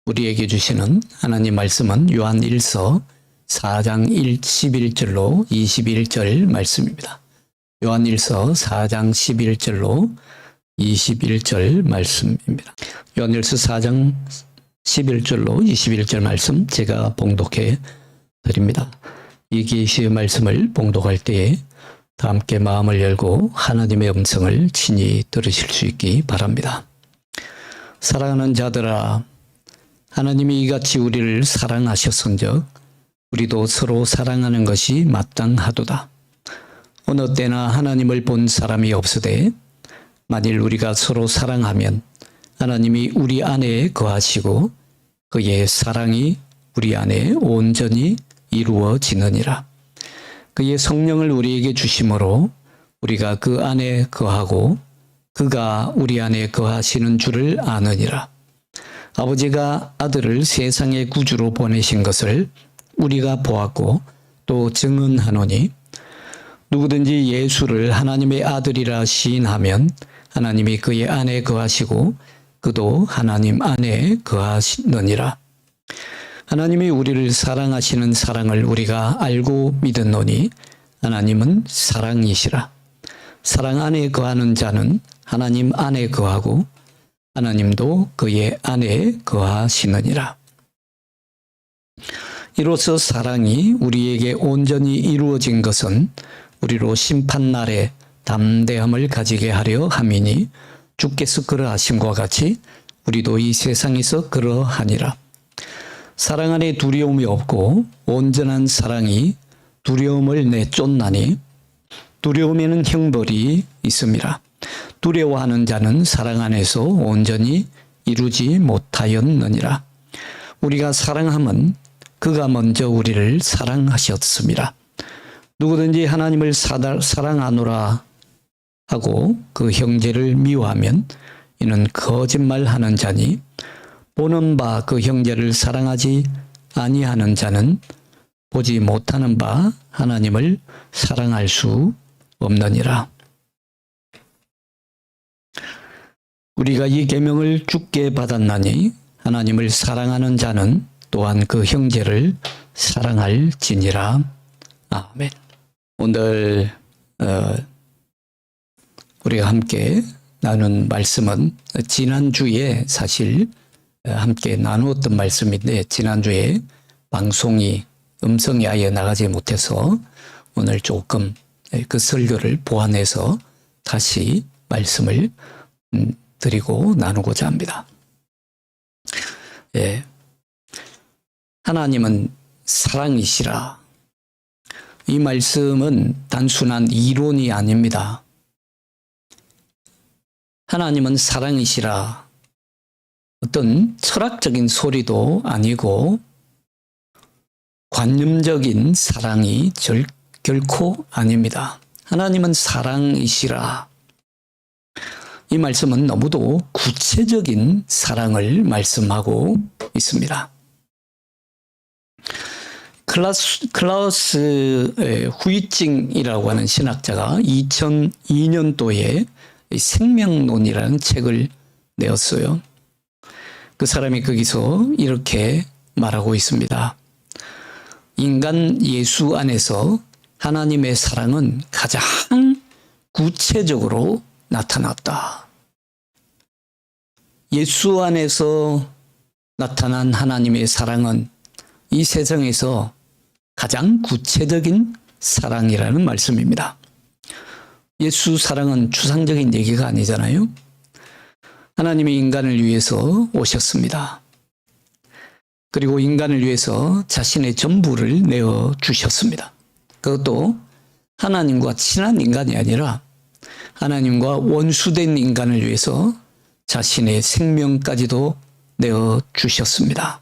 우리에게 주시는 하나님 말씀은 요한 1서 4장 11절로 21절 말씀입니다. 요한 1서 4장 11절로 21절 말씀입니다. 요한 1서 4장 11절로 21절 말씀 제가 봉독해 드립니다. 이 계시의 말씀을 봉독할 때에 다 함께 마음을 열고 하나님의 음성을 친히 들으실 수 있기 바랍니다. 사랑하는 자들아, 하나님이 이같이 우리를 사랑하셨은즉 우리도 서로 사랑하는 것이 마땅하도다. 어느 때나 하나님을 본 사람이 없으되 만일 우리가 서로 사랑하면 하나님이 우리 안에 거하시고 그의 사랑이 우리 안에 온전히 이루어지느니라. 그의 성령을 우리에게 주심으로 우리가 그 안에 거하고 그가 우리 안에 거하시는 줄을 아느니라. 아버지가 아들을 세상의 구주로 보내신 것을 우리가 보았고 또 증언하노니 누구든지 예수를 하나님의 아들이라 시인하면 하나님이 그의 안에 거하시고 그도 하나님 안에 거하시느니라. 하나님이 우리를 사랑하시는 사랑을 우리가 알고 믿었노니 하나님은 사랑이시라. 사랑 안에 거하는 자는 하나님 안에 거하고 하나님도 그의 안에 거하시느니라. 이로써 사랑이 우리에게 온전히 이루어진 것은 우리로 심판날에 담대함을 가지게 하려 함이니 주께서 그러하심과 같이 우리도 이 세상에서 그러하니라. 사랑 안에 두려움이 없고 온전한 사랑이 두려움을 내쫓나니 두려움에는 형벌이 있음이라. 두려워하는 자는 사랑 안에서 온전히 이루지 못하였느니라. 우리가 사랑함은 그가 먼저 우리를 사랑하셨음이라. 누구든지 하나님을 사랑하노라 하고 그 형제를 미워하면 이는 거짓말하는 자니 보는 바 그 형제를 사랑하지 아니하는 자는 보지 못하는 바 하나님을 사랑할 수 없느니라. 우리가 이 계명을 주께 받았나니 하나님을 사랑하는 자는 또한 그 형제를 사랑할지니라. 아멘. 오늘 우리가 함께 나눈 말씀은 지난주에 사실 함께 나누었던 말씀인데 지난주에 방송이 음성이 아예 나가지 못해서 오늘 조금 그 설교를 보완해서 다시 말씀을 드리고 나누고자 합니다. 예. 하나님은 사랑이시라. 이 말씀은 단순한 이론이 아닙니다. 하나님은 사랑이시라. 어떤 철학적인 소리도 아니고 관념적인 사랑이 결코 아닙니다. 하나님은 사랑이시라. 이 말씀은 너무도 구체적인 사랑을 말씀하고 있습니다. 클라우스 후이징이라고 하는 신학자가 2002년도에 생명론이라는 책을 내었어요. 그 사람이 거기서 이렇게 말하고 있습니다. 인간 예수 안에서 하나님의 사랑은 가장 구체적으로 나타났다. 예수 안에서 나타난 하나님의 사랑은 이 세상에서 가장 구체적인 사랑이라는 말씀입니다. 예수 사랑은 추상적인 얘기가 아니잖아요. 하나님이 인간을 위해서 오셨습니다. 그리고 인간을 위해서 자신의 전부를 내어주셨습니다. 그것도 하나님과 친한 인간이 아니라 하나님과 원수된 인간을 위해서 자신의 생명까지도 내어주셨습니다.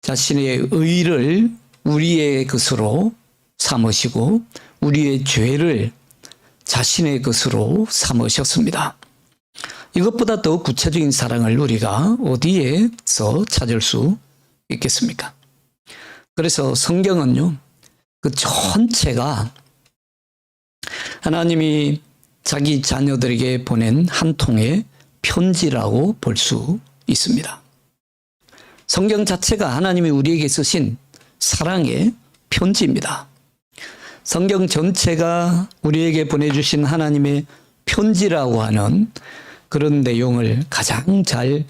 자신의 의를 우리의 것으로 삼으시고 우리의 죄를 자신의 것으로 삼으셨습니다. 이것보다 더 구체적인 사랑을 우리가 어디에서 찾을 수 있겠습니까? 그래서 성경은요, 그 전체가 하나님이 자기 자녀들에게 보낸 한 통의 편지라고 볼 수 있습니다. 성경 자체가 하나님이 우리에게 쓰신 사랑의 편지입니다. 성경 전체가 우리에게 보내주신 하나님의 편지라고 하는 그런 내용을 가장 잘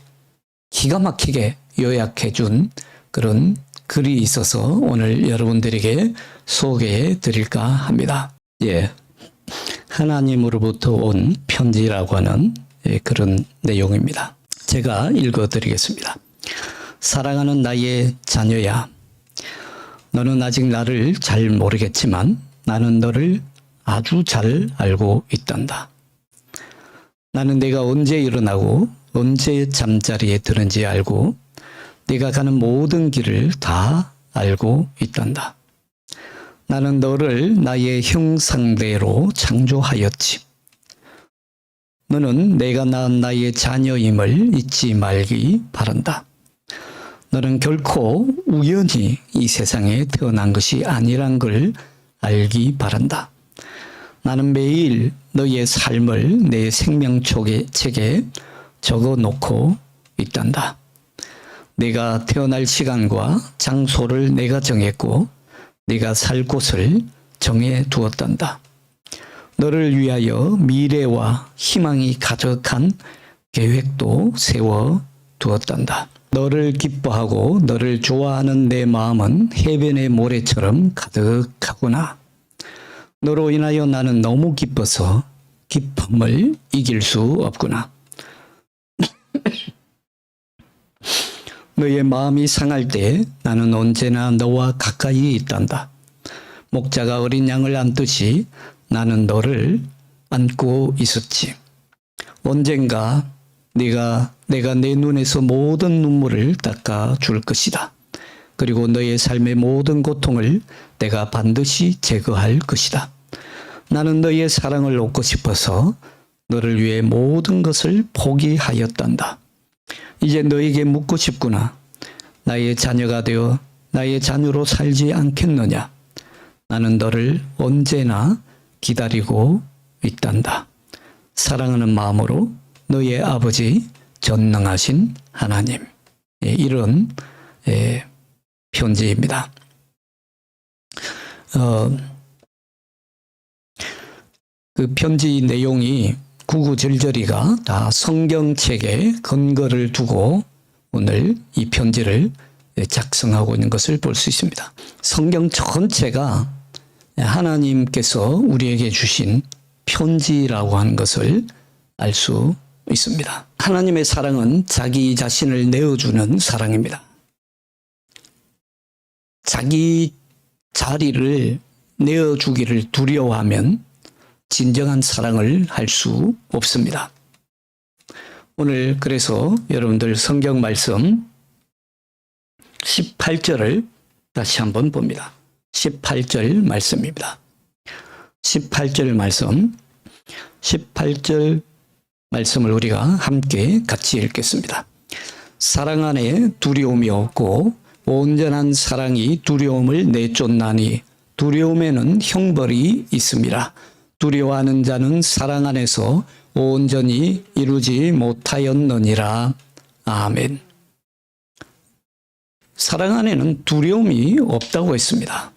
기가 막히게 요약해 준 그런 글이 있어서 오늘 여러분들에게 소개해 드릴까 합니다. 예. 하나님으로부터 온 편지라고 하는 그런 내용입니다. 제가 읽어 드리겠습니다. 사랑하는 나의 자녀야, 너는 아직 나를 잘 모르겠지만 나는 너를 아주 잘 알고 있단다. 나는 네가 언제 일어나고 언제 잠자리에 드는지 알고 네가 가는 모든 길을 다 알고 있단다. 나는 너를 나의 형상대로 창조하였지. 너는 내가 낳은 나의 자녀임을 잊지 말기 바란다. 너는 결코 우연히 이 세상에 태어난 것이 아니란 걸 알기 바란다. 나는 매일 너의 삶을 내 생명책에 적어 놓고 있단다. 네가 태어날 시간과 장소를 내가 정했고 네가 살 곳을 정해 두었단다. 너를 위하여 미래와 희망이 가득한 계획도 세워 두었단다. 너를 기뻐하고 너를 좋아하는 내 마음은 해변의 모래처럼 가득하구나. 너로 인하여 나는 너무 기뻐서 기쁨을 이길 수 없구나. 너의 마음이 상할 때 나는 언제나 너와 가까이 있단다. 목자가 어린 양을 안듯이 나는 너를 안고 있었지. 언젠가 내가 내 눈에서 모든 눈물을 닦아 줄 것이다. 그리고 너의 삶의 모든 고통을 내가 반드시 제거할 것이다. 나는 너의 사랑을 얻고 싶어서 너를 위해 모든 것을 포기하였단다. 이제 너에게 묻고 싶구나. 나의 자녀가 되어 나의 자녀로 살지 않겠느냐. 나는 너를 언제나 기다리고 있단다. 사랑하는 마음으로 너의 아버지 전능하신 하나님. 이런 편지입니다. 그 편지 내용이 구구절절이가 다 성경책에 근거를 두고 오늘 이 편지를 작성하고 있는 것을 볼 수 있습니다. 성경 전체가 하나님께서 우리에게 주신 편지라고 하는 것을 알 수 있습니다. 하나님의 사랑은 자기 자신을 내어주는 사랑입니다. 자기 자리를 내어주기를 두려워하면 진정한 사랑을 할 수 없습니다. 오늘 그래서 여러분들 성경 말씀 18절을 다시 한번 봅니다. 18절 말씀입니다. 18절 말씀을 우리가 함께 같이 읽겠습니다. 사랑 안에 두려움이 없고 온전한 사랑이 두려움을 내쫓나니 두려움에는 형벌이 있음이라. 두려워하는 자는 사랑 안에서 온전히 이루지 못하였느니라. 아멘. 사랑 안에는 두려움이 없다고 했습니다.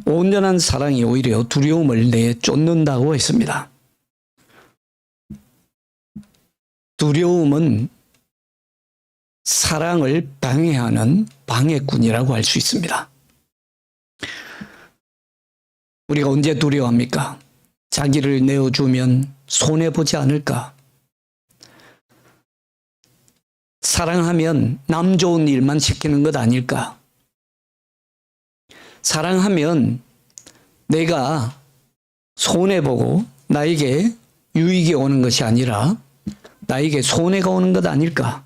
온전한 사랑이 오히려 두려움을 내쫓는다고 했습니다. 두려움은 사랑을 방해하는 방해꾼이라고 할 수 있습니다. 우리가 언제 두려워합니까? 자기를 내어주면 손해보지 않을까? 사랑하면 남 좋은 일만 시키는 것 아닐까? 사랑하면 내가 손해보고 나에게 유익이 오는 것이 아니라 나에게 손해가 오는 것 아닐까?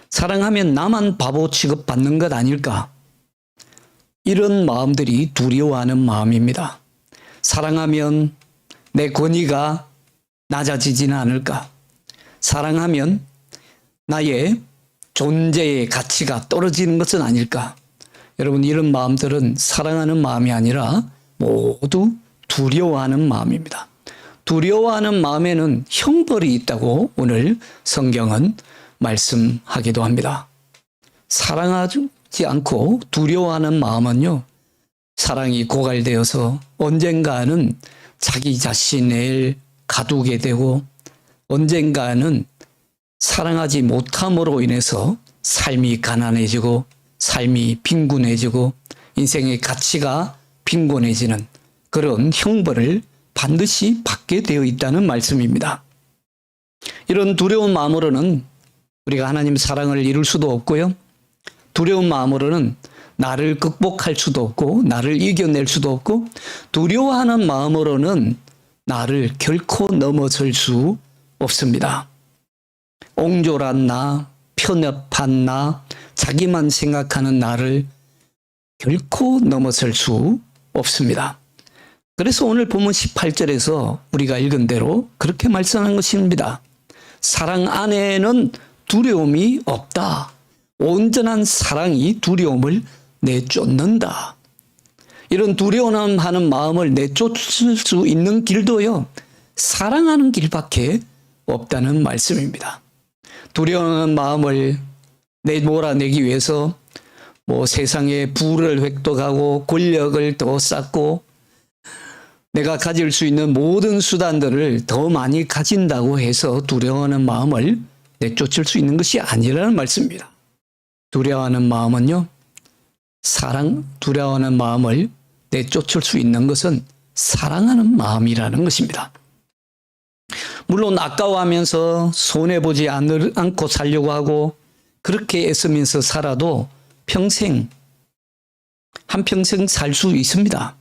사랑하면 나만 바보 취급받는 것 아닐까? 이런 마음들이 두려워하는 마음입니다. 사랑하면 내 권위가 낮아지지는 않을까? 사랑하면 나의 존재의 가치가 떨어지는 것은 아닐까? 여러분, 이런 마음들은 사랑하는 마음이 아니라 모두 두려워하는 마음입니다. 두려워하는 마음에는 형벌이 있다고 오늘 성경은 말씀하기도 합니다. 사랑하지 않고 두려워하는 마음은요, 사랑이 고갈되어서 언젠가는 자기 자신을 가두게 되고 언젠가는 사랑하지 못함으로 인해서 삶이 가난해지고 삶이 빈곤해지고 인생의 가치가 빈곤해지는 그런 형벌을 반드시 받게 되어 있다는 말씀입니다. 이런 두려운 마음으로는 우리가 하나님 사랑을 이룰 수도 없고요. 두려운 마음으로는 나를 극복할 수도 없고 나를 이겨낼 수도 없고 두려워하는 마음으로는 나를 결코 넘어설 수 없습니다. 옹졸한 나, 편협한 나, 자기만 생각하는 나를 결코 넘어설 수 없습니다. 그래서 오늘 본문 18절에서 우리가 읽은 대로 그렇게 말씀하는 것입니다. 사랑 안에는 두려움이 없다. 온전한 사랑이 두려움을 내쫓는다. 이런 두려워하는 마음을 내쫓을 수 있는 길도요, 사랑하는 길밖에 없다는 말씀입니다. 두려워하는 마음을 몰아내기 위해서 세상의 부를 획득하고 권력을 더 쌓고 내가 가질 수 있는 모든 수단들을 더 많이 가진다고 해서 두려워하는 마음을 내쫓을 수 있는 것이 아니라는 말씀입니다. 두려워하는 마음은요, 두려워하는 마음을 내쫓을 수 있는 것은 사랑하는 마음이라는 것입니다. 물론 아까워하면서 손해보지 않고 살려고 하고 그렇게 애쓰면서 살아도 한평생 살 수 있습니다.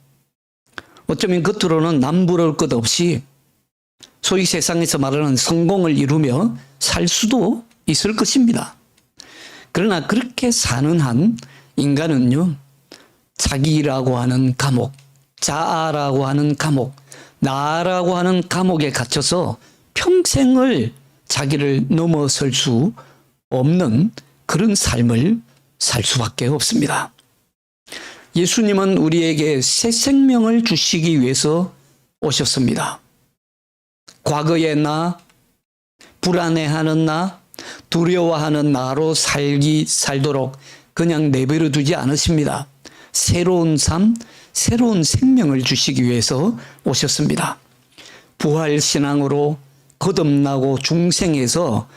어쩌면 겉으로는 남부러울 것 없이 소위 세상에서 말하는 성공을 이루며 살 수도 있을 것입니다. 그러나 그렇게 사는 한 인간은요, 자기라고 하는 감옥, 자아라고 하는 감옥, 나라고 하는 감옥에 갇혀서 평생을 자기를 넘어설 수 없는 그런 삶을 살 수밖에 없습니다. 예수님은 우리에게 새 생명을 주시기 위해서 오셨습니다. 과거의 나, 불안해하는 나, 두려워하는 나로 살도록 그냥 내버려 두지 않으십니다. 새로운 삶, 새로운 생명을 주시기 위해서 오셨습니다. 부활신앙으로 거듭나고 중생에서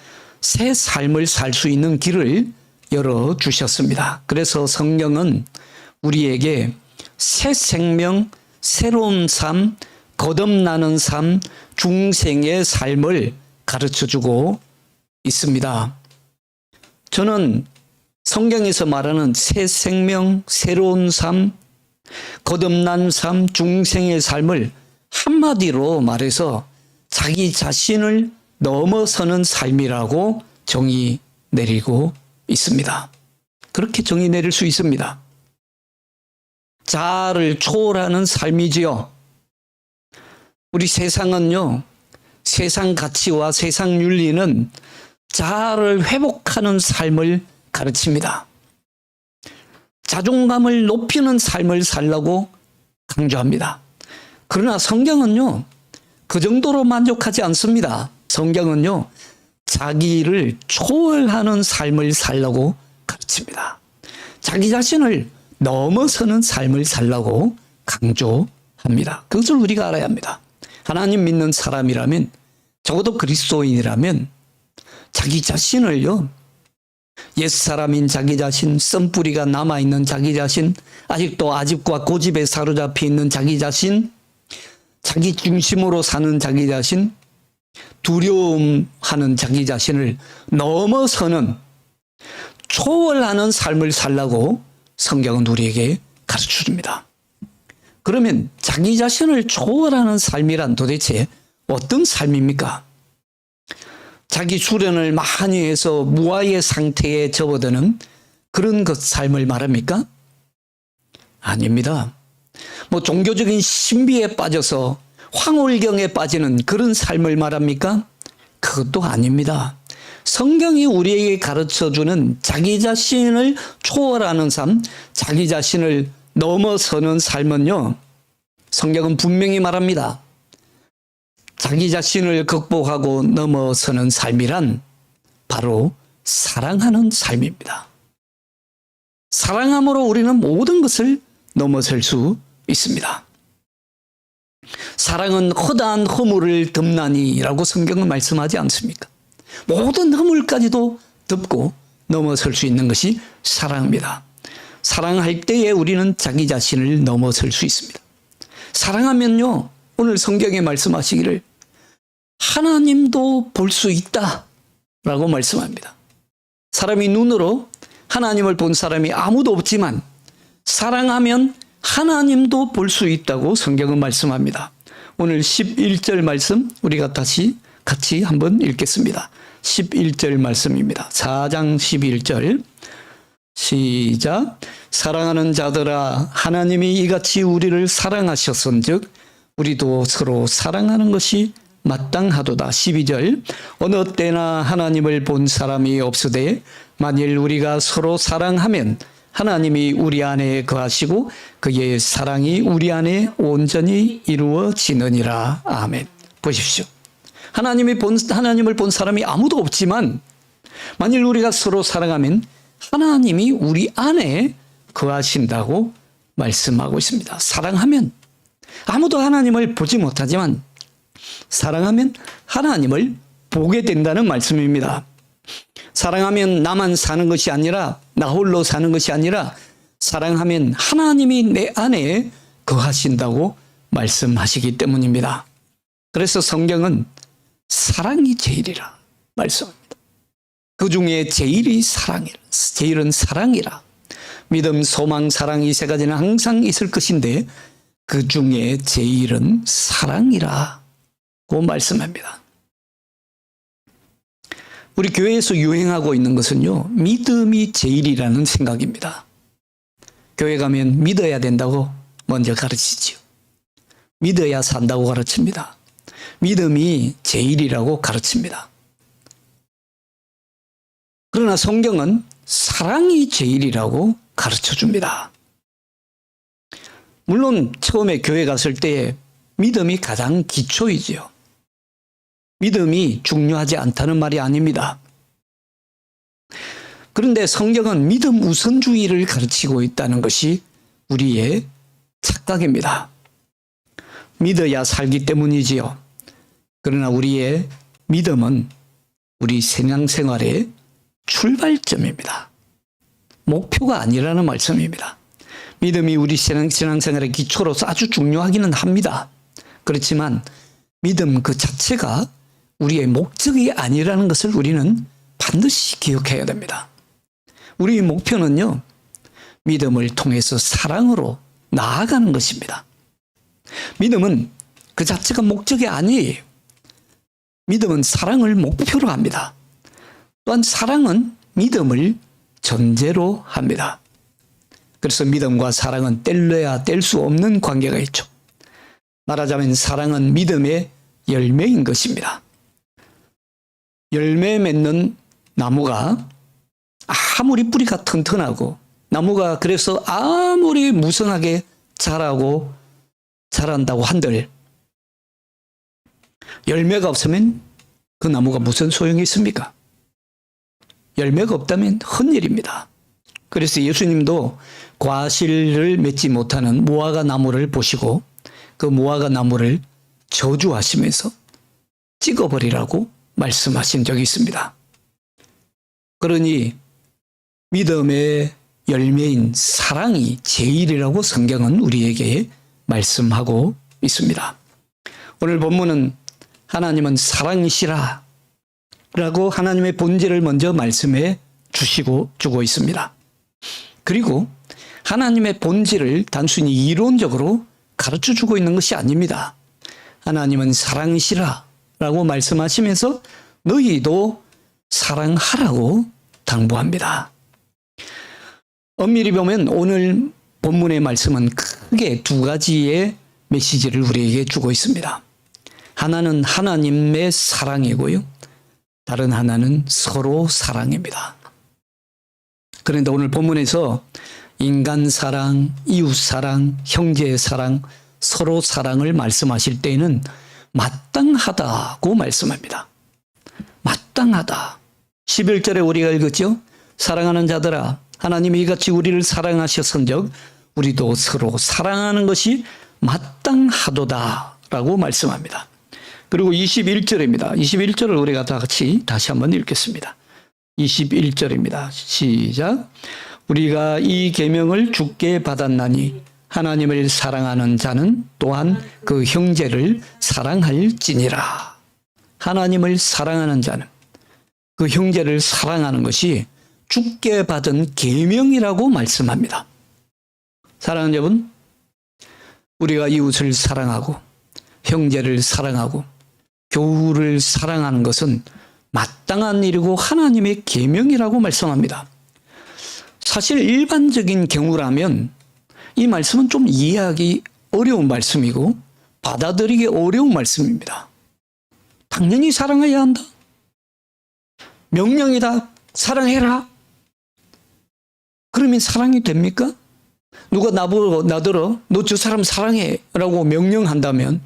새 삶을 살 수 있는 길을 열어주셨습니다. 그래서 성경은 우리에게 새 생명, 새로운 삶, 거듭나는 삶, 중생의 삶을 가르쳐주고 있습니다. 저는 성경에서 말하는 새 생명, 새로운 삶, 거듭난 삶, 중생의 삶을 한마디로 말해서 자기 자신을 넘어서는 삶이라고 정의 내리고 있습니다. 그렇게 정의 내릴 수 있습니다. 자아를 초월하는 삶이지요. 우리 세상은요, 세상 가치와 세상 윤리는 자아를 회복하는 삶을 가르칩니다. 자존감을 높이는 삶을 살라고 강조합니다. 그러나 성경은요, 그 정도로 만족하지 않습니다. 성경은요, 자기를 초월하는 삶을 살라고 가르칩니다. 자기 자신을 넘어서는 삶을 살라고 강조합니다. 그것을 우리가 알아야 합니다. 하나님 믿는 사람이라면, 적어도 그리스도인이라면 자기 자신을요, 옛사람인 자기 자신, 썬뿌리가 남아있는 자기 자신, 아직도 아집과 고집에 사로잡혀 있는 자기 자신, 자기 중심으로 사는 자기 자신, 두려움하는 자기 자신을 넘어서는 초월하는 삶을 살라고 성경은 우리에게 가르쳐줍니다. 그러면 자기 자신을 초월하는 삶이란 도대체 어떤 삶입니까? 자기 수련을 많이 해서 무아의 상태에 접어드는 그런 삶을 말합니까? 아닙니다. 종교적인 신비에 빠져서 황홀경에 빠지는 그런 삶을 말합니까? 그것도 아닙니다. 성경이 우리에게 가르쳐주는 자기 자신을 초월하는 삶, 자기 자신을 넘어서는 삶은요, 성경은 분명히 말합니다. 자기 자신을 극복하고 넘어서는 삶이란 바로 사랑하는 삶입니다. 사랑함으로 우리는 모든 것을 넘어설 수 있습니다. 사랑은 허다한 허물을 덮나니라고 성경은 말씀하지 않습니까? 모든 허물까지도 덮고 넘어설 수 있는 것이 사랑입니다. 사랑할 때에 우리는 자기 자신을 넘어설 수 있습니다. 사랑하면요, 오늘 성경에 말씀하시기를 하나님도 볼 수 있다라고 말씀합니다. 사람이 눈으로 하나님을 본 사람이 아무도 없지만 사랑하면 하나님도 볼 수 있다고 성경은 말씀합니다. 오늘 11절 말씀 우리가 다시 같이 한번 읽겠습니다. 11절 말씀입니다. 4장 11절 시작. 사랑하는 자들아, 하나님이 이같이 우리를 사랑하셨은즉 우리도 서로 사랑하는 것이 마땅하도다. 12절. 어느 때나 하나님을 본 사람이 없으되 만일 우리가 서로 사랑하면 하나님이 우리 안에 거하시고 그의 사랑이 우리 안에 온전히 이루어지느니라. 아멘. 보십시오. 하나님을 본 사람이 아무도 없지만 만일 우리가 서로 사랑하면 하나님이 우리 안에 거하신다고 말씀하고 있습니다. 사랑하면 아무도 하나님을 보지 못하지만 사랑하면 하나님을 보게 된다는 말씀입니다. 사랑하면 나만 사는 것이 아니라 나 홀로 사는 것이 아니라 사랑하면 하나님이 내 안에 거하신다고 말씀하시기 때문입니다. 그래서 성경은 사랑이 제일이라 말씀합니다. 그 중에 제일은 사랑이라. 믿음, 소망, 사랑 이 세 가지는 항상 있을 것인데 그 중에 제일은 사랑이라고 말씀합니다. 우리 교회에서 유행하고 있는 것은요, 믿음이 제일이라는 생각입니다. 교회 가면 믿어야 된다고 먼저 가르치지요. 믿어야 산다고 가르칩니다. 믿음이 제일이라고 가르칩니다. 그러나 성경은 사랑이 제일이라고 가르쳐 줍니다. 물론 처음에 교회 갔을 때 믿음이 가장 기초이지요. 믿음이 중요하지 않다는 말이 아닙니다. 그런데 성경은 믿음 우선주의를 가르치고 있다는 것이 우리의 착각입니다. 믿어야 살기 때문이지요. 그러나 우리의 믿음은 우리 신앙생활의 출발점입니다. 목표가 아니라는 말씀입니다. 믿음이 우리 신앙생활의 기초로서 아주 중요하기는 합니다. 그렇지만 믿음 그 자체가 우리의 목적이 아니라는 것을 우리는 반드시 기억해야 됩니다. 우리의 목표는요, 믿음을 통해서 사랑으로 나아가는 것입니다. 믿음은 그 자체가 목적이 아니에요. 믿음은 사랑을 목표로 합니다. 또한 사랑은 믿음을 전제로 합니다. 그래서 믿음과 사랑은 뗄래야 뗄 수 없는 관계가 있죠. 말하자면 사랑은 믿음의 열매인 것입니다. 열매 맺는 나무가 아무리 뿌리가 튼튼하고 나무가 그래서 아무리 무성하게 자란다고 한들 열매가 없으면 그 나무가 무슨 소용이 있습니까? 열매가 없다면 헛일입니다. 그래서 예수님도 과실을 맺지 못하는 무화과 나무를 보시고 그 무화과 나무를 저주하시면서 찍어버리라고 말씀하신 적이 있습니다. 그러니 믿음의 열매인 사랑이 제일이라고 성경은 우리에게 말씀하고 있습니다. 오늘 본문은 하나님은 사랑이시라 라고 하나님의 본질을 먼저 말씀해 주고 있습니다. 그리고 하나님의 본질을 단순히 이론적으로 가르쳐 주고 있는 것이 아닙니다. 하나님은 사랑이시라 라고 말씀하시면서 너희도 사랑하라고 당부합니다. 엄밀히 보면 오늘 본문의 말씀은 크게 두 가지의 메시지를 우리에게 주고 있습니다. 하나는 하나님의 사랑이고요. 다른 하나는 서로 사랑입니다. 그런데 오늘 본문에서 인간 사랑, 이웃 사랑, 형제 사랑, 서로 사랑을 말씀하실 때에는 마땅하다고 말씀합니다. 마땅하다. 11절에 우리가 읽었죠. 사랑하는 자들아 하나님이 이같이 우리를 사랑하셨은즉 우리도 서로 사랑하는 것이 마땅하도다 라고 말씀합니다. 그리고 21절입니다. 21절을 우리가 다 같이 다시 한번 읽겠습니다. 21절입니다. 시작. 우리가 이 계명을 주께 받았나니 하나님을 사랑하는 자는 또한 그 형제를 사랑할지니라. 하나님을 사랑하는 자는 그 형제를 사랑하는 것이 주께 받은 계명이라고 말씀합니다. 사랑하는 여러분, 우리가 이웃을 사랑하고 형제를 사랑하고 교우를 사랑하는 것은 마땅한 일이고 하나님의 계명이라고 말씀합니다. 사실 일반적인 경우라면 이 말씀은 좀 이해하기 어려운 말씀이고 받아들이기 어려운 말씀입니다. 당연히 사랑해야 한다. 명령이다. 사랑해라. 그러면 사랑이 됩니까? 누가 나더러 너 저 사람 사랑해 라고 명령한다면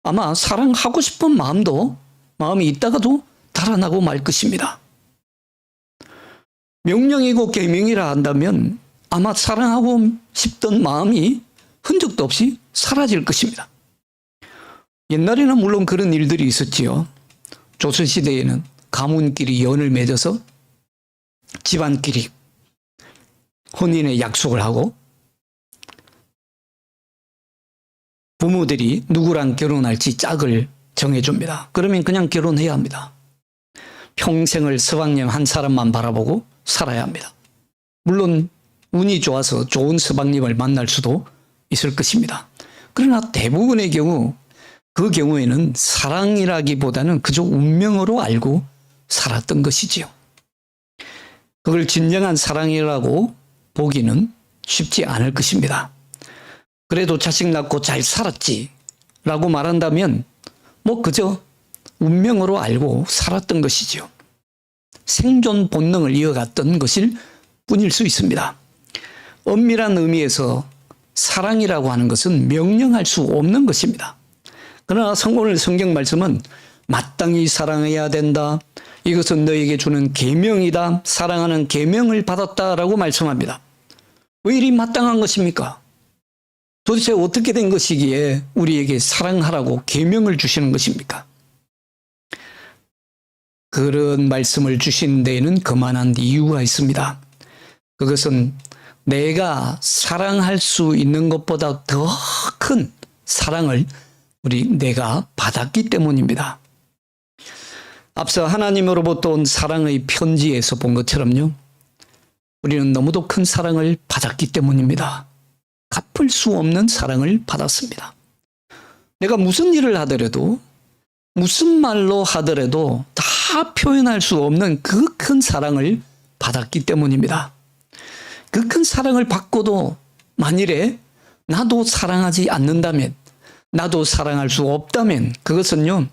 아마 사랑하고 싶은 마음이 있다가도 달아나고 말 것입니다. 명령이고 계명이라 한다면 아마 사랑하고 싶던 마음이 흔적도 없이 사라질 것입니다. 옛날에는 물론 그런 일들이 있었지요. 조선시대에는 가문끼리 연을 맺어서 집안끼리 혼인의 약속을 하고 부모들이 누구랑 결혼할지 짝을 정해줍니다. 그러면 그냥 결혼해야 합니다. 평생을 서방님 한 사람만 바라보고 살아야 합니다. 물론 운이 좋아서 좋은 서방님을 만날 수도 있을 것입니다. 그러나 대부분의 경우 그 경우에는 사랑이라기보다는 그저 운명으로 알고 살았던 것이지요. 그걸 진정한 사랑이라고 보기는 쉽지 않을 것입니다. 그래도 자식 낳고 잘 살았지 라고 말한다면 그저 운명으로 알고 살았던 것이지요. 생존 본능을 이어갔던 것일 뿐일 수 있습니다. 엄밀한 의미에서 사랑이라고 하는 것은 명령할 수 없는 것입니다. 그러나 오늘 성경 말씀은 마땅히 사랑해야 된다. 이것은 너에게 주는 계명이다. 사랑하는 계명을 받았다라고 말씀합니다. 왜 이리 마땅한 것입니까? 도대체 어떻게 된 것이기에 우리에게 사랑하라고 계명을 주시는 것입니까? 그런 말씀을 주신 데에는 그만한 이유가 있습니다. 그것은 내가 사랑할 수 있는 것보다 더 큰 사랑을 내가 받았기 때문입니다. 앞서 하나님으로부터 온 사랑의 편지에서 본 것처럼요. 우리는 너무도 큰 사랑을 받았기 때문입니다. 갚을 수 없는 사랑을 받았습니다. 내가 무슨 일을 하더라도 무슨 말로 하더라도 다 표현할 수 없는 그 큰 사랑을 받았기 때문입니다. 그 큰 사랑을 받고도 만일에 나도 사랑하지 않는다면, 나도 사랑할 수 없다면 그것은요,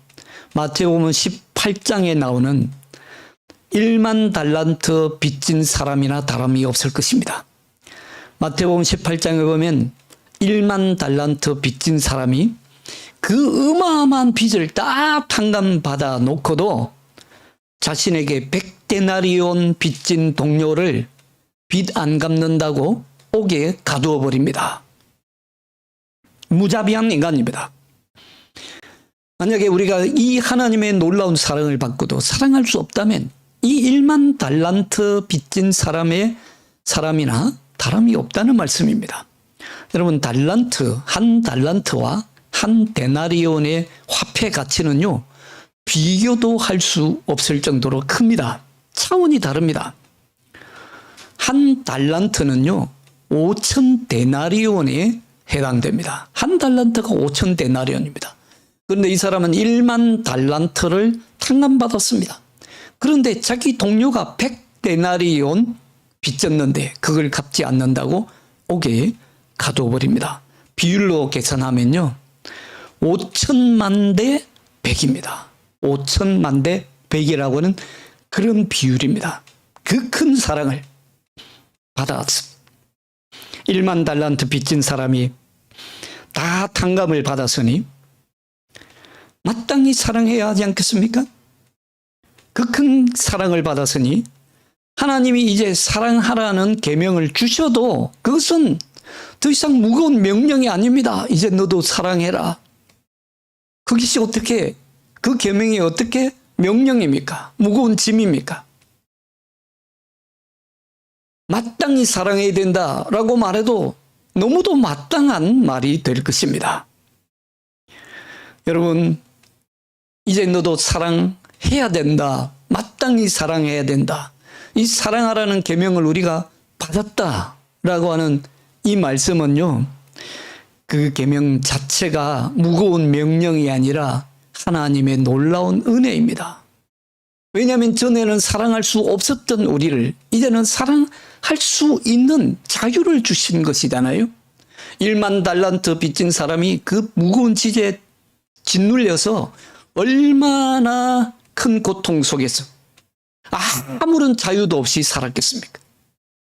마태복음 18장에 나오는 1만 달란트 빚진 사람이나 다름이 없을 것입니다. 마태복음 18장에 보면 1만 달란트 빚진 사람이 그 어마어마한 빚을 다 탕감받아 놓고도 자신에게 100데나리온 빚진 동료를 빚 안 갚는다고 옥에 가두어 버립니다. 무자비한 인간입니다. 만약에 우리가 이 하나님의 놀라운 사랑을 받고도 사랑할 수 없다면 이 1만 달란트 빚진 사람이나 다름이 없다는 말씀입니다. 여러분, 한 달란트와 한 데나리온의 화폐 가치는요, 비교도 할 수 없을 정도로 큽니다. 차원이 다릅니다. 한 달란트는요, 5천 데나리온에 해당됩니다. 한 달란트가 5천 데나리온입니다. 그런데 이 사람은 1만 달란트를 탕감받았습니다. 그런데 자기 동료가 100데나리온 빚졌는데 그걸 갚지 않는다고 옥에 가둬버립니다. 비율로 계산하면요, 5천만 대 100입니다. 5천만 대 100이라고 하는 그런 비율입니다. 그 큰 사랑을 받았습니다. 1만 달란트 빚진 사람이 다 탕감을 받았으니 마땅히 사랑해야 하지 않겠습니까? 그 큰 사랑을 받았으니 하나님이 이제 사랑하라는 계명을 주셔도 그것은 더 이상 무거운 명령이 아닙니다. 이제 너도 사랑해라. 그것이 어떻게, 그 계명이 어떻게 명령입니까? 무거운 짐입니까? 마땅히 사랑해야 된다라고 말해도 너무도 마땅한 말이 될 것입니다. 여러분, 이제 너도 사랑해야 된다. 마땅히 사랑해야 된다. 이 사랑하라는 계명을 우리가 받았다라고 하는 이 말씀은요, 그 계명 자체가 무거운 명령이 아니라 하나님의 놀라운 은혜입니다. 왜냐하면 전에는 사랑할 수 없었던 우리를 이제는 사랑할 수 있는 자유를 주신 것이잖아요. 1만 달란트 빚진 사람이 그 무거운 지제에 짓눌려서 얼마나 큰 고통 속에서 아무런 자유도 없이 살았겠습니까?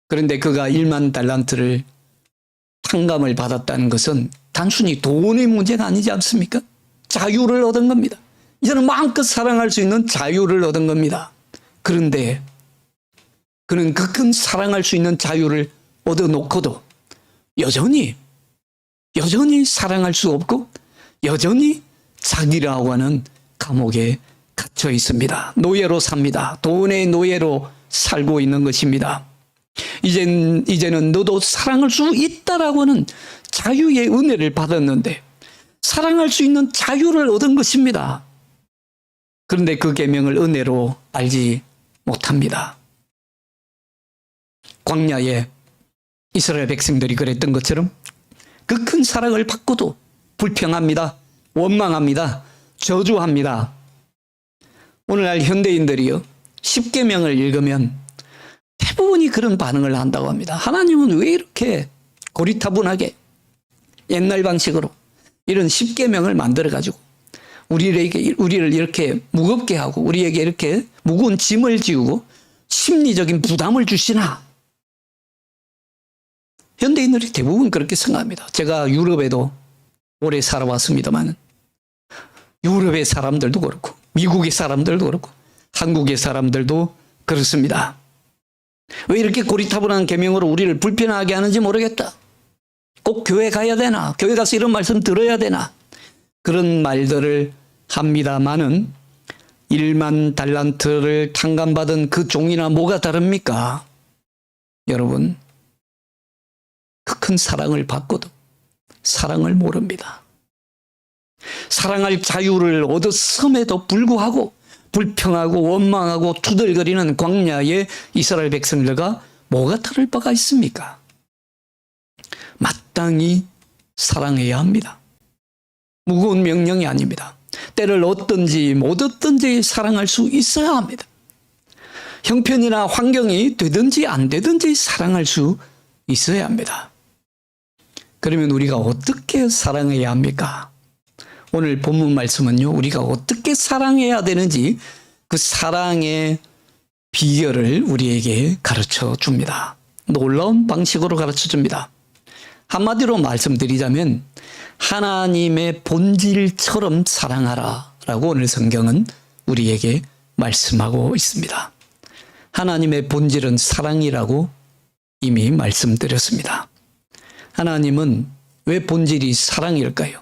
그런데 그가 1만 달란트를 탕감을 받았다는 것은 단순히 돈의 문제가 아니지 않습니까? 자유를 얻은 겁니다. 이제는 마음껏 사랑할 수 있는 자유를 얻은 겁니다. 그런데 그는 그 큰 사랑할 수 있는 자유를 얻어놓고도 여전히 사랑할 수 없고 여전히 자기라고 하는 감옥에 갇혀 있습니다. 노예로 삽니다. 돈의 노예로 살고 있는 것입니다. 이제는 너도 사랑할 수 있다라고 하는 자유의 은혜를 받았는데 사랑할 수 있는 자유를 얻은 것입니다. 그런데 그 계명을 은혜로 알지 못합니다. 광야에 이스라엘 백성들이 그랬던 것처럼 그 큰 사랑을 받고도 불평합니다. 원망합니다. 저주합니다. 오늘날 현대인들이요, 십계명을 읽으면 대부분이 그런 반응을 한다고 합니다. 하나님은 왜 이렇게 고리타분하게 옛날 방식으로 이런 십계명을 만들어가지고 우리를 이렇게 무겁게 하고 우리에게 이렇게 무거운 짐을 지우고 심리적인 부담을 주시나? 현대인들이 대부분 그렇게 생각합니다. 제가 유럽에도 오래 살아왔습니다만 유럽의 사람들도 그렇고 미국의 사람들도 그렇고 한국의 사람들도 그렇습니다. 왜 이렇게 고리타분한 계명으로 우리를 불편하게 하는지 모르겠다. 꼭 교회 가야 되나? 교회 가서 이런 말씀 들어야 되나? 그런 말들을 합니다마는 1만 달란트를 탕감받은 그 종이나 뭐가 다릅니까? 여러분, 그 큰 사랑을 받고도 사랑을 모릅니다. 사랑할 자유를 얻었음에도 불구하고 불평하고 원망하고 투덜거리는 광야의 이스라엘 백성들과 뭐가 다를 바가 있습니까? 마땅히 사랑해야 합니다. 무거운 명령이 아닙니다. 때를 얻든지 못 얻든지 사랑할 수 있어야 합니다. 형편이나 환경이 되든지 안 되든지 사랑할 수 있어야 합니다. 그러면 우리가 어떻게 사랑해야 합니까? 오늘 본문 말씀은요, 우리가 어떻게 사랑해야 되는지 그 사랑의 비결을 우리에게 가르쳐 줍니다. 놀라운 방식으로 가르쳐 줍니다. 한마디로 말씀드리자면 하나님의 본질처럼 사랑하라 라고 오늘 성경은 우리에게 말씀하고 있습니다. 하나님의 본질은 사랑이라고 이미 말씀드렸습니다. 하나님은 왜 본질이 사랑일까요?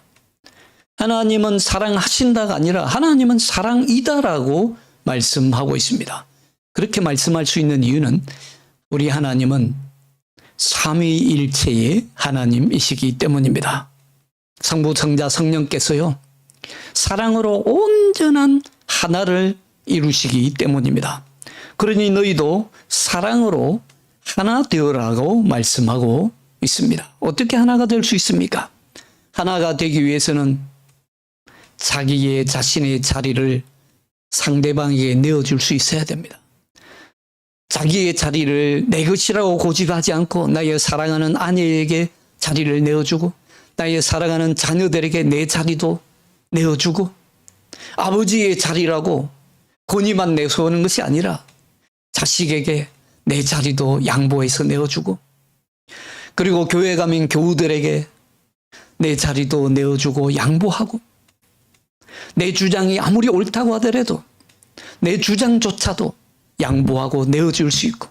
하나님은 사랑하신다가 아니라 하나님은 사랑이다라고 말씀하고 있습니다. 그렇게 말씀할 수 있는 이유는 우리 하나님은 삼위일체의 하나님이시기 때문입니다. 성부, 성자, 성령께서요, 사랑으로 온전한 하나를 이루시기 때문입니다. 그러니 너희도 사랑으로 하나 되어라고 말씀하고 있습니다. 어떻게 하나가 될 수 있습니까? 하나가 되기 위해서는 자기의 자신의 자리를 상대방에게 내어줄 수 있어야 됩니다. 자기의 자리를 내 것이라고 고집하지 않고 나의 사랑하는 아내에게 자리를 내어주고 나의 사랑하는 자녀들에게 내 자리도 내어주고 아버지의 자리라고 권위만 내세우는 것이 아니라 자식에게 내 자리도 양보해서 내어주고 그리고 교회 가면 교우들에게 내 자리도 내어주고 양보하고 내 주장이 아무리 옳다고 하더라도 내 주장조차도 양보하고 내어줄 수 있고,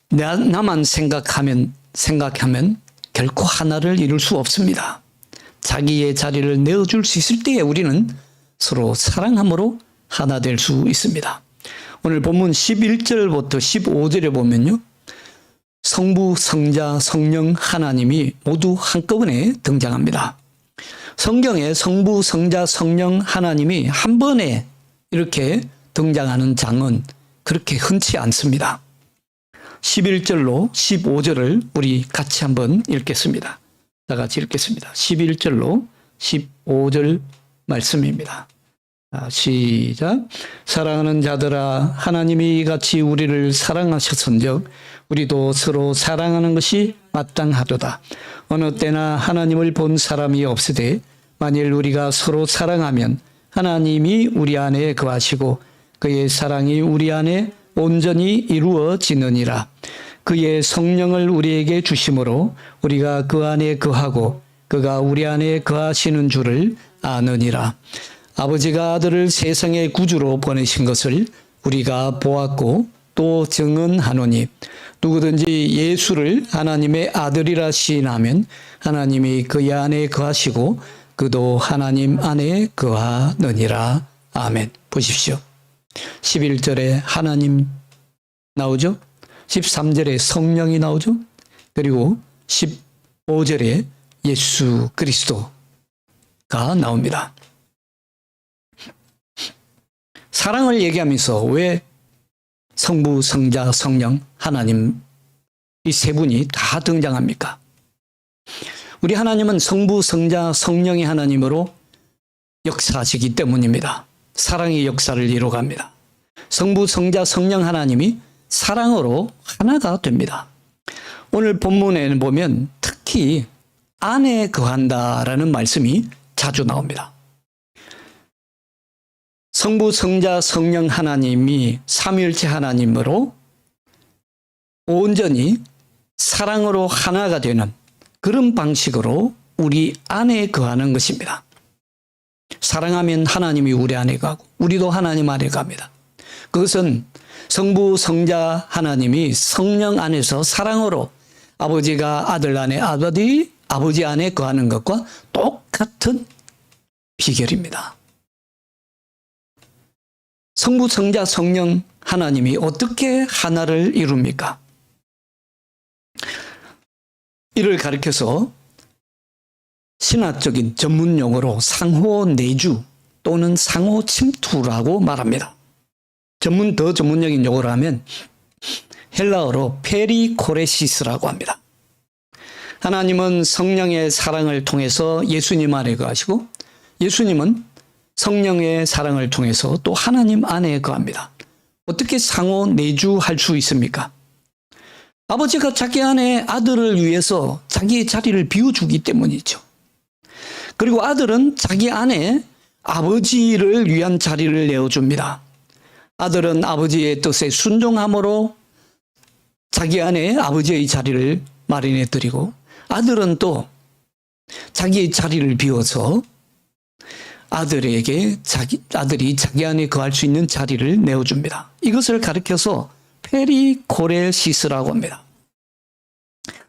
나만 생각하면 결코 하나를 이룰 수 없습니다. 자기의 자리를 내어줄 수 있을 때에 우리는 서로 사랑함으로 하나 될 수 있습니다. 오늘 본문 11절부터 15절에 보면요, 성부, 성자, 성령 하나님이 모두 한꺼번에 등장합니다. 성경에 성부, 성자, 성령 하나님이 한 번에 이렇게 등장하는 장은 그렇게 흔치 않습니다. 11절로 15절을 우리 같이 한번 읽겠습니다. 다 같이 읽겠습니다. 11절로 15절 말씀입니다. 시작. 사랑하는 자들아, 하나님이 이같이 우리를 사랑하셨은즉 우리도 서로 사랑하는 것이 마땅하도다. 어느 때나 하나님을 본 사람이 없으되 만일 우리가 서로 사랑하면 하나님이 우리 안에 거하시고 그의 사랑이 우리 안에 온전히 이루어지느니라. 그의 성령을 우리에게 주심으로 우리가 그 안에 거하고 그가 우리 안에 거하시는 줄을 아느니라. 아버지가 아들을 세상의 구주로 보내신 것을 우리가 보았고 또 증언하노니 누구든지 예수를 하나님의 아들이라 시인하면 하나님이 그의 안에 거하시고 그도 하나님 안에 거하느니라. 아멘. 보십시오. 11절에 하나님 나오죠? 13절에 성령이 나오죠? 그리고 15절에 예수 그리스도가 나옵니다. 사랑을 얘기하면서 왜 성부, 성자, 성령, 하나님 이 세 분이 다 등장합니까? 우리 하나님은 성부, 성자, 성령의 하나님으로 역사하시기 때문입니다. 사랑의 역사를 이루어갑니다. 성부, 성자, 성령 하나님이 사랑으로 하나가 됩니다. 오늘 본문에는 보면 특히 안에 거한다라는 말씀이 자주 나옵니다. 성부, 성자, 성령 하나님이 삼위일체 하나님으로 온전히 사랑으로 하나가 되는 그런 방식으로 우리 안에 거하는 것입니다. 사랑하면 하나님이 우리 안에 가고 우리도 하나님 안에 갑니다. 그것은 성부, 성자 하나님이 성령 안에서 사랑으로 아버지가 아들 안에 아버지 안에 거하는 것과 똑같은 비결입니다. 성부, 성자, 성령 하나님이 어떻게 하나를 이룹니까? 이를 가리켜서 신학적인 전문 용어로 상호 내주 또는 상호 침투라고 말합니다. 더 전문적인 용어로 하면 헬라어로 페리코레시스라고 합니다. 하나님은 성령의 사랑을 통해서 예수님 안에 거하시고 예수님은 성령의 사랑을 통해서 또 하나님 안에 거합니다. 어떻게 상호 내주할 수 있습니까? 아버지가 자기 안에 아들을 위해서 자기의 자리를 비워주기 때문이죠. 그리고 아들은 자기 안에 아버지를 위한 자리를 내어줍니다. 아들은 아버지의 뜻에 순종함으로 자기 안에 아버지의 자리를 마련해 드리고 아들은 또 자기의 자리를 비워서 아들이 자기 안에 거할 수 있는 자리를 내어줍니다. 이것을 가리켜서 페리코레시스라고 합니다.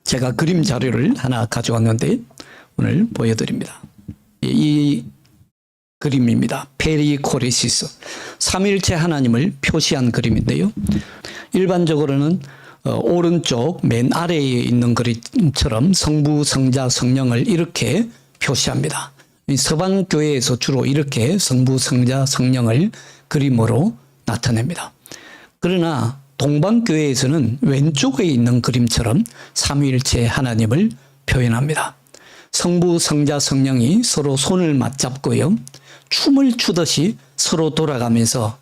제가 그림 자료를 하나 가져왔는데 오늘 보여드립니다. 이 그림입니다. 페리코레시스. 삼위일체 하나님을 표시한 그림인데요. 일반적으로는 오른쪽 맨 아래에 있는 그림처럼 성부, 성자, 성령을 이렇게 표시합니다. 서방 교회에서 주로 이렇게 성부, 성자, 성령을 그림으로 나타냅니다. 그러나 동방 교회에서는 왼쪽에 있는 그림처럼 삼위일체 하나님을 표현합니다. 성부, 성자, 성령이 서로 손을 맞잡고요. 춤을 추듯이 서로 돌아가면서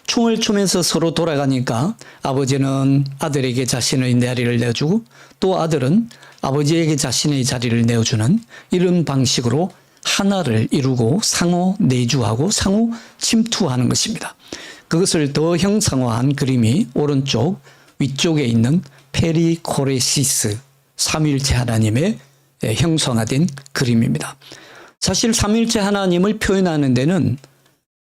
춤을 추면서 서로 돌아가니까 아버지는 아들에게 자신의 자리를 내어주고 또 아들은 아버지에게 자신의 자리를 내어주는 이런 방식으로 하나를 이루고 상호 내주하고 상호 침투하는 것입니다. 그것을 더 형상화한 그림이 오른쪽 위쪽에 있는 페리코레시스 삼위일체 하나님의 형상화된 그림입니다. 사실 삼일체 하나님을 표현하는 데는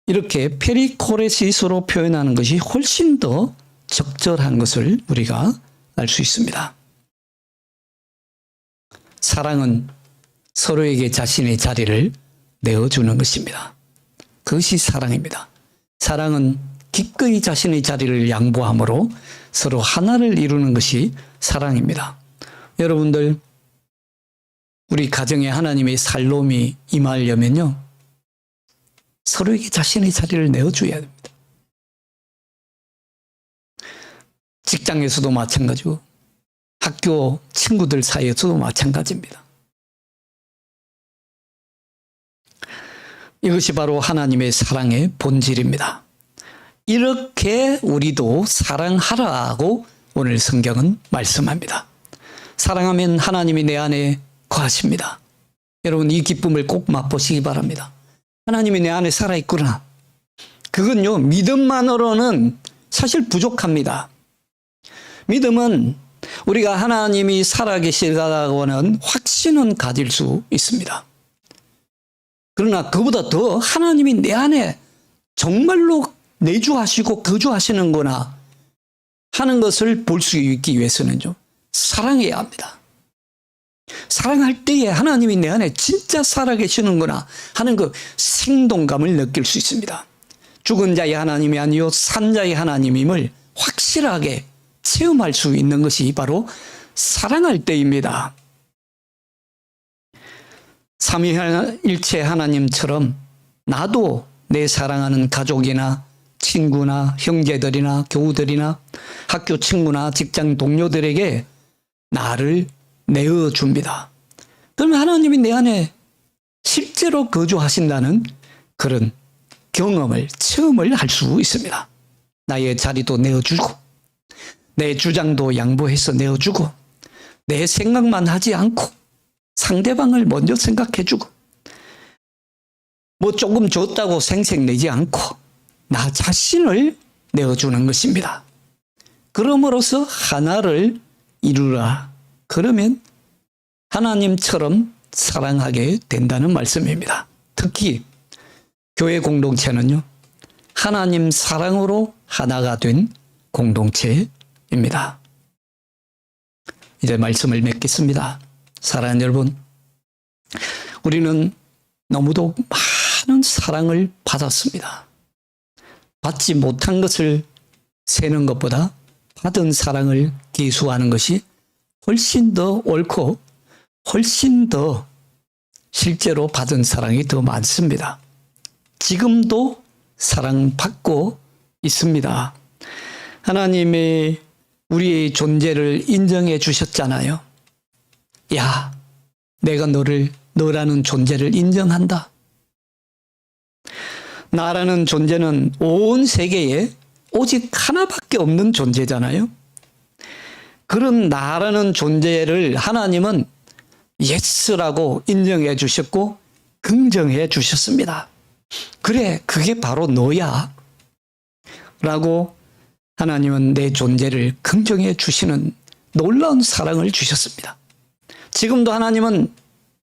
이렇게 페리코레시스로 표현하는 것이 훨씬 더 적절한 것을 우리가 알 수 있습니다. 사랑은 서로에게 자신의 자리를 내어주는 것입니다. 그것이 사랑입니다. 사랑은 기꺼이 자신의 자리를 양보함으로 서로 하나를 이루는 것이 사랑입니다. 여러분들, 우리 가정에 하나님의 살롬이 임하려면요, 서로에게 자신의 자리를 내어줘야 됩니다. 직장에서도 마찬가지고 학교 친구들 사이에서도 마찬가지입니다. 이것이 바로 하나님의 사랑의 본질입니다. 이렇게 우리도 사랑하라고 오늘 성경은 말씀합니다. 사랑하면 하나님이 내 안에 거하십니다. 여러분, 이 기쁨을 꼭 맛보시기 바랍니다. 하나님이 내 안에 살아있구나. 그건요, 믿음만으로는 사실 부족합니다. 믿음은 우리가 하나님이 살아계시다고 하는 확신은 가질 수 있습니다. 그러나 그보다 더 하나님이 내 안에 정말로 내주하시고 거주하시는구나 하는 것을 볼 수 있기 위해서는요, 사랑해야 합니다. 사랑할 때에 하나님이 내 안에 진짜 살아계시는구나 하는 그 생동감을 느낄 수 있습니다. 죽은 자의 하나님이 아니요 산 자의 하나님임을 확실하게 체험할 수 있는 것이 바로 사랑할 때입니다. 삼위일체 하나님처럼 나도 내 사랑하는 가족이나 친구나 형제들이나 교우들이나 학교 친구나 직장 동료들에게 나를 내어줍니다. 그러면 하나님이 내 안에 실제로 거주하신다는 그런 경험을, 체험을 할 수 있습니다. 나의 자리도 내어주고, 내 주장도 양보해서 내어주고, 내 생각만 하지 않고 상대방을 먼저 생각해주고, 뭐 조금 줬다고 생색내지 않고 나 자신을 내어주는 것입니다. 그럼으로써 하나를 이루라. 그러면 하나님처럼 사랑하게 된다는 말씀입니다. 특히 교회 공동체는요, 하나님 사랑으로 하나가 된 공동체입니다. 이제 말씀을 맺겠습니다. 사랑하는 여러분, 우리는 너무도 많은 사랑을 받았습니다. 받지 못한 것을 세는 것보다 받은 사랑을 기수하는 것이 훨씬 더 옳고 훨씬 더 실제로 받은 사랑이 더 많습니다. 지금도 사랑받고 있습니다. 하나님이 우리의 존재를 인정해 주셨잖아요. 야, 내가 너라는 존재를 인정한다. 나라는 존재는 온 세계에 오직 하나밖에 없는 존재잖아요. 그런 나라는 존재를 하나님은 예스라고 인정해 주셨고 긍정해 주셨습니다. 그래, 그게 바로 너야 라고 하나님은 내 존재를 긍정해 주시는 놀라운 사랑을 주셨습니다. 지금도 하나님은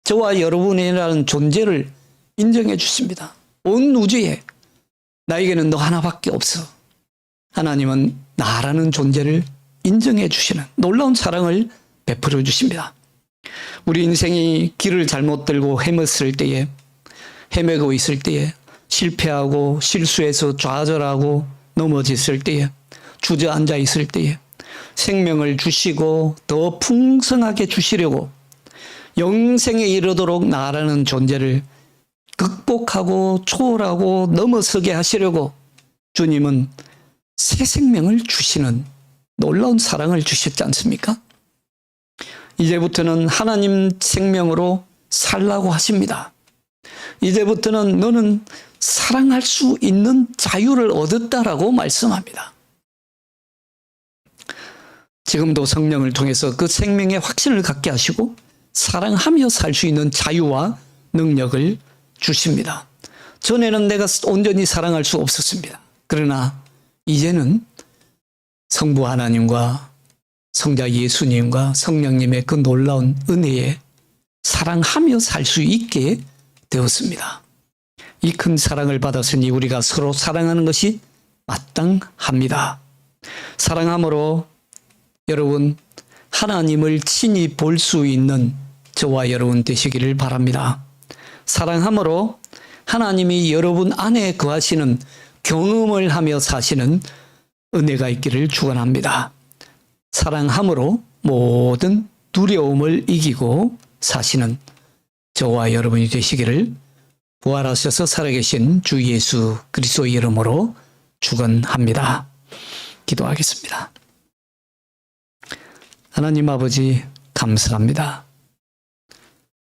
저와 여러분이라는 존재를 인정해 주십니다. 온 우주에 나에게는 너 하나밖에 없어. 하나님은 나라는 존재를 인정해 주시는 놀라운 사랑을 베풀어 주십니다. 우리 인생이 길을 잘못 들고 헤매고 있을 때에, 실패하고 실수해서 좌절하고 넘어졌을 때에, 주저앉아 있을 때에 생명을 주시고 더 풍성하게 주시려고 영생에 이르도록 나라는 존재를 극복하고 초월하고 넘어서게 하시려고 주님은 새 생명을 주시는 놀라운 사랑을 주셨지 않습니까? 이제부터는 하나님 생명으로 살라고 하십니다. 이제부터는 너는 사랑할 수 있는 자유를 얻었다라고 말씀합니다. 지금도 성령을 통해서 그 생명의 확신을 갖게 하시고 사랑하며 살 수 있는 자유와 능력을 주십니다. 전에는 내가 온전히 사랑할 수 없었습니다. 그러나 이제는 성부 하나님과 성자 예수님과 성령님의 그 놀라운 은혜에 사랑하며 살 수 있게 되었습니다. 이 큰 사랑을 받았으니 우리가 서로 사랑하는 것이 마땅합니다. 사랑함으로 여러분 하나님을 친히 볼 수 있는 저와 여러분 되시기를 바랍니다. 사랑함으로 하나님이 여러분 안에 거하시는 경험을 하며 사시는 은혜가 있기를 축원합니다. 사랑함으로 모든 두려움을 이기고 사시는 저와 여러분이 되시기를 부활하셔서 살아계신 주 예수 그리스도의 이름으로 축원합니다. 기도하겠습니다. 하나님 아버지 감사합니다.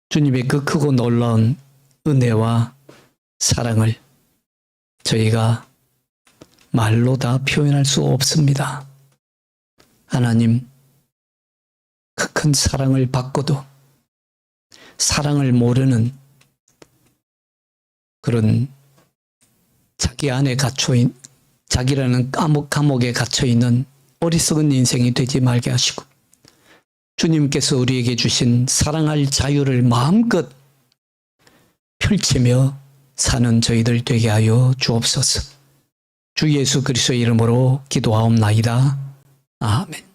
주님의 그 크고 놀라운 은혜와 사랑을 저희가 말로 다 표현할 수 없습니다. 하나님, 그 큰 사랑을 받고도 사랑을 모르는 그런 자기 안에 갇혀있는 자기라는 감옥에 갇혀있는 어리석은 인생이 되지 말게 하시고 주님께서 우리에게 주신 사랑할 자유를 마음껏 펼치며 사는 저희들 되게 하여 주옵소서. 주 예수 그리스도의 이름으로 기도하옵나이다. 아멘.